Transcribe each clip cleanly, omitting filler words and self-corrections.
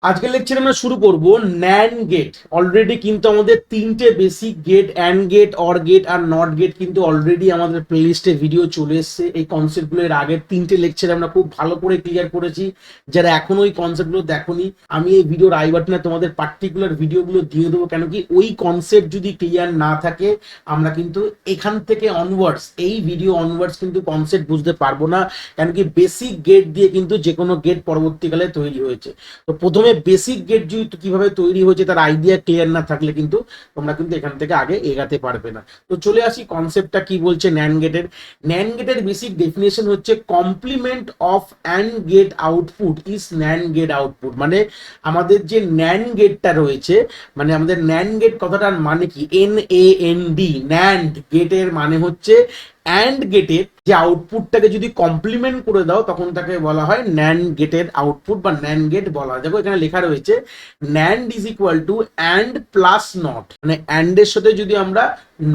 আজকের লেকচারে আমরা শুরু করব ন্যান্ড গেট। অলরেডি কিন্তু আমাদের তিনটে basic gate, and gate, or gate আর নট গেট কিন্তু অলরেডি আমাদের প্লেলিস্টে ভিডিও চলে এসছে। এই কনসেপ্টগুলো এর আগের তিনটে লেকচারে আমরা খুব ভালো করে ক্লিয়ার করেছি। যারা এখনো ওই কনসেপ্টগুলো দেখোনি, আমি এই ভিডিওর আই বাটনে তোমাদের পার্টিকুলার ভিডিওগুলো দিয়ে দেবো। কেন কি ওই কনসেপ্ট যদি ক্লিয়ার না থাকে আমরা কিন্তু এখান থেকে অনওয়ার্ডস, এই ভিডিও অনওয়ার্ডস কিন্তু কনসেপ্ট বুঝতে পারবো না। কেন কি বেসিক গেট দিয়ে কিন্তু যে কোনো গেট পরবর্তীকালে তৈরি হয়েছে। তো প্রথমে বেসিক গেট কিভাবে তৈরি হয়েছে তার আইডিয়া ক্লিয়ার না থাকলে কিন্তু তোমরা কিন্তু এখান থেকে আগে এগাতে পারবে না। তো চলে আসি কনসেপ্টটা কি বলছে ন্যান্ড গেটের। ন্যান্ড গেটের বেসিক ডেফিনেশন হচ্ছে complement of and gate output is NAND gate output. মানে আমাদের যে ন্যান্ড গেটটা রয়েছে, মানে আমাদের ন্যান্ড গেট কথাটার মানে কি, NAND, ন্যান্ড গেটের মানে হচ্ছে অ্যান্ড গেটের যে আউটপুটটাকে যদি কমপ্লিমেন্ট করে দাও তখন তাকে বলা হয় ন্যান্ড গেটের আউটপুট বা ন্যান্ড গেট বলা হয়। দেখো এখানে লেখা রয়েছে NAND is equal to and plus not, মানে অ্যান্ড এর সাথে যদি আমরা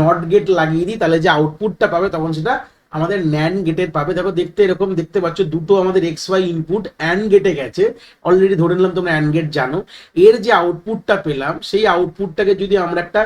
নট গেট লাগিয়ে দিই তাহলে যে আউটপুটটা পাবে তখন সেটা আমাদের ন্যান্ড গেটের পাবে। দেখো দেখতে এরকম দেখতে পাচ্ছ, দুটো আমাদের XY ইনপুট অ্যান্ড গেটে গেছে। অলরেডি ধরে নিলাম তোমরা অ্যান্ড গেট জানো। এর যে আউটপুটটা পেলাম সেই আউটপুটটাকে যদি আমরা একটা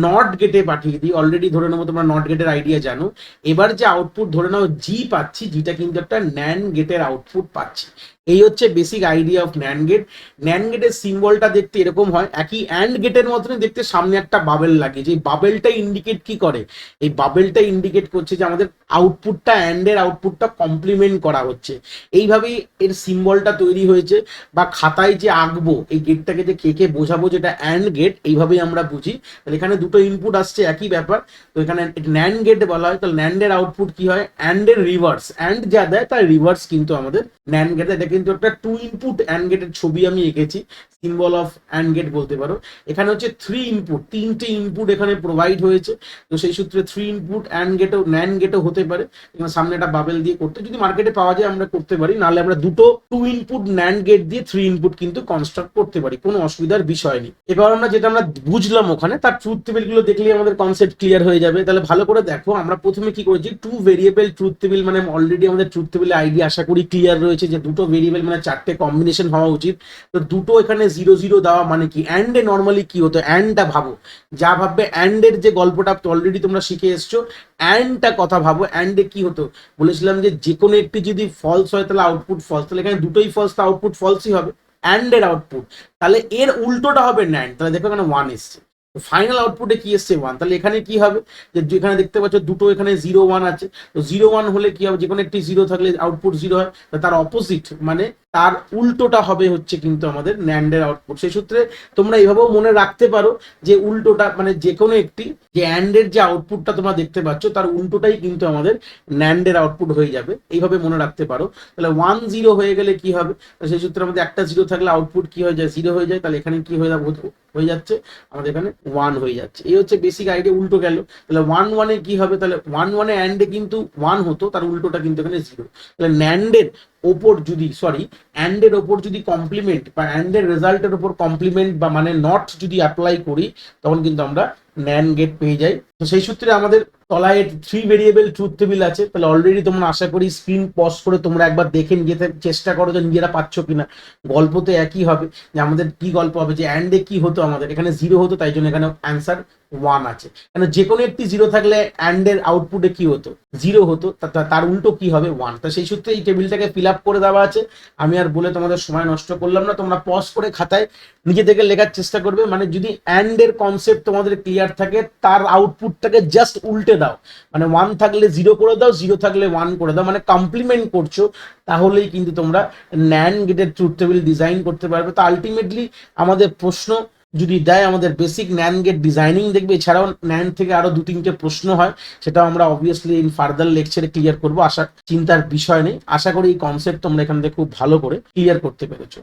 নট গেটে পাঠিয়ে দিই, অলরেডি ধরে নেবো তোমরা নট গেটের আইডিয়া জানো। এবার যে আউটপুট ধরে নাও জি পাচ্ছি, যেটা কিন্তু একটা ন্যান্ড গেটের আউটপুট পাচ্ছি। এই হচ্ছে basic idea of NAND gate. NAND গেটের সিম্বলটা দেখতে এরকম হয়, একই অ্যান্ড গেটের মতনই দেখতে, সামনে একটা বাবেল লাগে। যে বাবেলটা ইন্ডিকেট কি করে, এই বাবেলটা ইন্ডিকেট করছে যে আমাদের আউটপুটটা, অ্যান্ড এর আউটপুটটা কমপ্লিমেন্ট করা হচ্ছে। এইভাবেই এর সিম্বলটা তৈরি হয়েছে। বা খাতায় যে আঁকবো এই গেটটাকে, যে কে কে বোঝাবো যেটা অ্যান্ড গেট, এইভাবেই আমরা বুঝি। তাহলে এখানে দুটো ইনপুট আসছে, একই ব্যাপার। তো এখানে ন্যান্ড গেট বলা হয়। তাহলে ন্যান্ড এর আউটপুট কি হয়, অ্যান্ড এর রিভার্স, অ্যান্ড যা দেয় তার রিভার্স কিন্তু আমাদের ন্যান্ড গেট। এটা কিন্তু একটা টু ইনপুট অ্যান্ড গেটের ছবি আমি এঁকেছি, সিম্বল অফ অ্যান্ড গেট বলতে পারো। এখানে হচ্ছে থ্রি ইনপুট, তিনটে ইনপুট এখানে প্রোভাইড হয়েছে। তো সেই সূত্রে থ্রি ইনপুট অ্যান্ড গেটও, ন্যান্ড গেটও হতে পারে। এখানে সামনে একটা বাবেল দিয়ে করতে, যদি মার্কেটে পাওয়া যায় আমরা করতে পারি, নাহলে আমরা দুটো টু ইনপুট ন্যান্ড গেট দিয়ে থ্রি ইনপুট কিন্তু কনস্ট্রাক্ট করতে পারি, কোনো অসুবিধার বিষয় নেই। এবার আমরা যেটা আমরা বুঝলাম ওখানে, তার ট্রুথ টেবিল গুলো দেখলেই আমাদের কনসেপ্ট ক্লিয়ার হয়ে যাবে। তাহলে ভালো করে দেখো, আমরা প্রথমে কি করেছি, টু ভেরিয়েবল ট্রুথ টেবিল, মানে অলরেডি আমাদের ট্রুথ টেবিলে আইডিয়া আশা করি ক্লিয়ার রয়েছে যে দুটো ভেরিয়েবল মানে চারটে কম্বিনেশন হওয়া উচিত। তো দুটো এখানে 0 0 দেওয়া মানে কি, অ্যান্ড এ নর্মালি কি হতো, অ্যান্ডটা ভাবো, যা ভাববে অ্যান্ড এর যে গল্পটা অলরেডি তোমরা শিখে এসছো, অ্যান্ডটা কথা ভাবো। অ্যান্ডে কি হতো বলেছিলাম যে কোনো একটি যদি ফলস হয় তাহলে আউটপুট ফলস, তাহলে এখানে দুটোই ফলস, তো আউটপুট ফলসই হবে অ্যান্ড এর আউটপুট। তাহলে এর উল্টোটা হবে ন্যান্ড। তাহলে দেখো এখানে 1 এসছে, ফাইনাল আউটপুটে কি এসছে 1। তাহলে এখানে কি হবে, যে এখানে দেখতে পাচ্ছ দুটো এখানে 0 1 আছে। তো 0 1 হলে কি হবে, যে কোনো একটি 0 থাকলে আউটপুট 0 হয়। তার অপোজিট মানে তার উল্টোটা হবে হচ্ছে কিন্তু আমাদের ন্যান্ডের আউটপুট। সেই সূত্রে তোমরা এইভাবেও মনে রাখতে পারো যে উল্টোটা মানে যে কোনো একটি, যে অ্যান্ডের যে আউটপুটটা তোমরা দেখতে পাচ্ছ তার উল্টোটাই কিন্তু আমাদের ন্যান্ডের আউটপুট হয়ে যাবে। এইভাবে মনে রাখতে পারো। তাহলে 1 0 হয়ে গেলে কি হবে, সেই সূত্রে আমাদের একটা 0 থাকলে আউটপুট কি হয়ে যায়, 0 হয়ে যায়। তাহলে এখানে কি হয়ে যাচ্ছে আমাদের এখানে 1 হয়ে যাচ্ছে। এই হচ্ছে বেসিক আইডিয়া। উল্টো গেল, তাহলে 1 1 এ কি হবে, তাহলে 1 1 এ অ্যান্ডে কিন্তু 1 হতো, তার উল্টোটা কিন্তু এখানে 0। তাহলে ন্যান্ডের ওপর যদি অ্যান্ড এর ওপর যদি কমপ্লিমেন্ট বা অ্যান্ড এর রেজাল্টের ওপর কমপ্লিমেন্ট বা মানে নট যদি অ্যাপ্লাই করি তখন কিন্তু আমরা ন্যান্ড গেট পেয়ে যাই। তো সেই সূত্রে আমাদের তলায় থ্রি ভেরিয়েবল ট্রুথ টেবিল আছে। তাহলে অলরেডি তোমরা আশা করি স্ক্রিন পজ করে তোমরা একবার দেখে নিতে চেষ্টা করো যে নিজেরা পাচ্ছ কিনা। গল্প তো একই হবে, যে আমাদের কি গল্প হবে, যে অ্যান্ডে কি হতো, আমাদের এখানে 0 হতো, তাই জন্য এখানে অ্যান্সার 1 আছে। কারণ যে কোনো একটি 0 থাকলে অ্যান্ড এর আউটপুটে কি হতো, 0 হতো, তার উল্টো কি হবে 1। তো সেই সূত্রে এই টেবিলটাকে ফিল আপ করে দেওয়া আছে। আমি আর বলে তোমাদের সময় নষ্ট করলাম না, তোমরা পজ করে খাতায় নিজে থেকে লেখার চেষ্টা করবে। মানে যদি অ্যান্ড এর কনসেপ্ট তোমাদের ক্লিয়ার থাকে, তার আউটপুটটাকে জাস্ট উল্টে দাও, মানে 1 থাকলে 0 করে দাও, 0 থাকলে 1 করে দাও, মানে কমপ্লিমেন্ট করছো। তাহলেই কিন্তু তোমরা ন্যান্ড গেটের ট্রুথ টেবিল ডিজাইন করতে পারবে। তো আলটিমেটলি আমাদের প্রশ্ন যদি দেয়, আমাদের বেসিক ন্যান্ড গেট ডিজাইনিং দেখবে। এছাড়াও ন্যান্ড থেকে আরো 2-3টে প্রশ্ন হয়, সেটাও আমরা অবভিয়াসলি ইন ফার্দার লেকচারে ক্লিয়ার করবো। চিন্তার বিষয় নেই। আশা করি এই কনসেপ্ট তোমরা এখান থেকে খুব ভালো করে ক্লিয়ার করতে পেরেছো।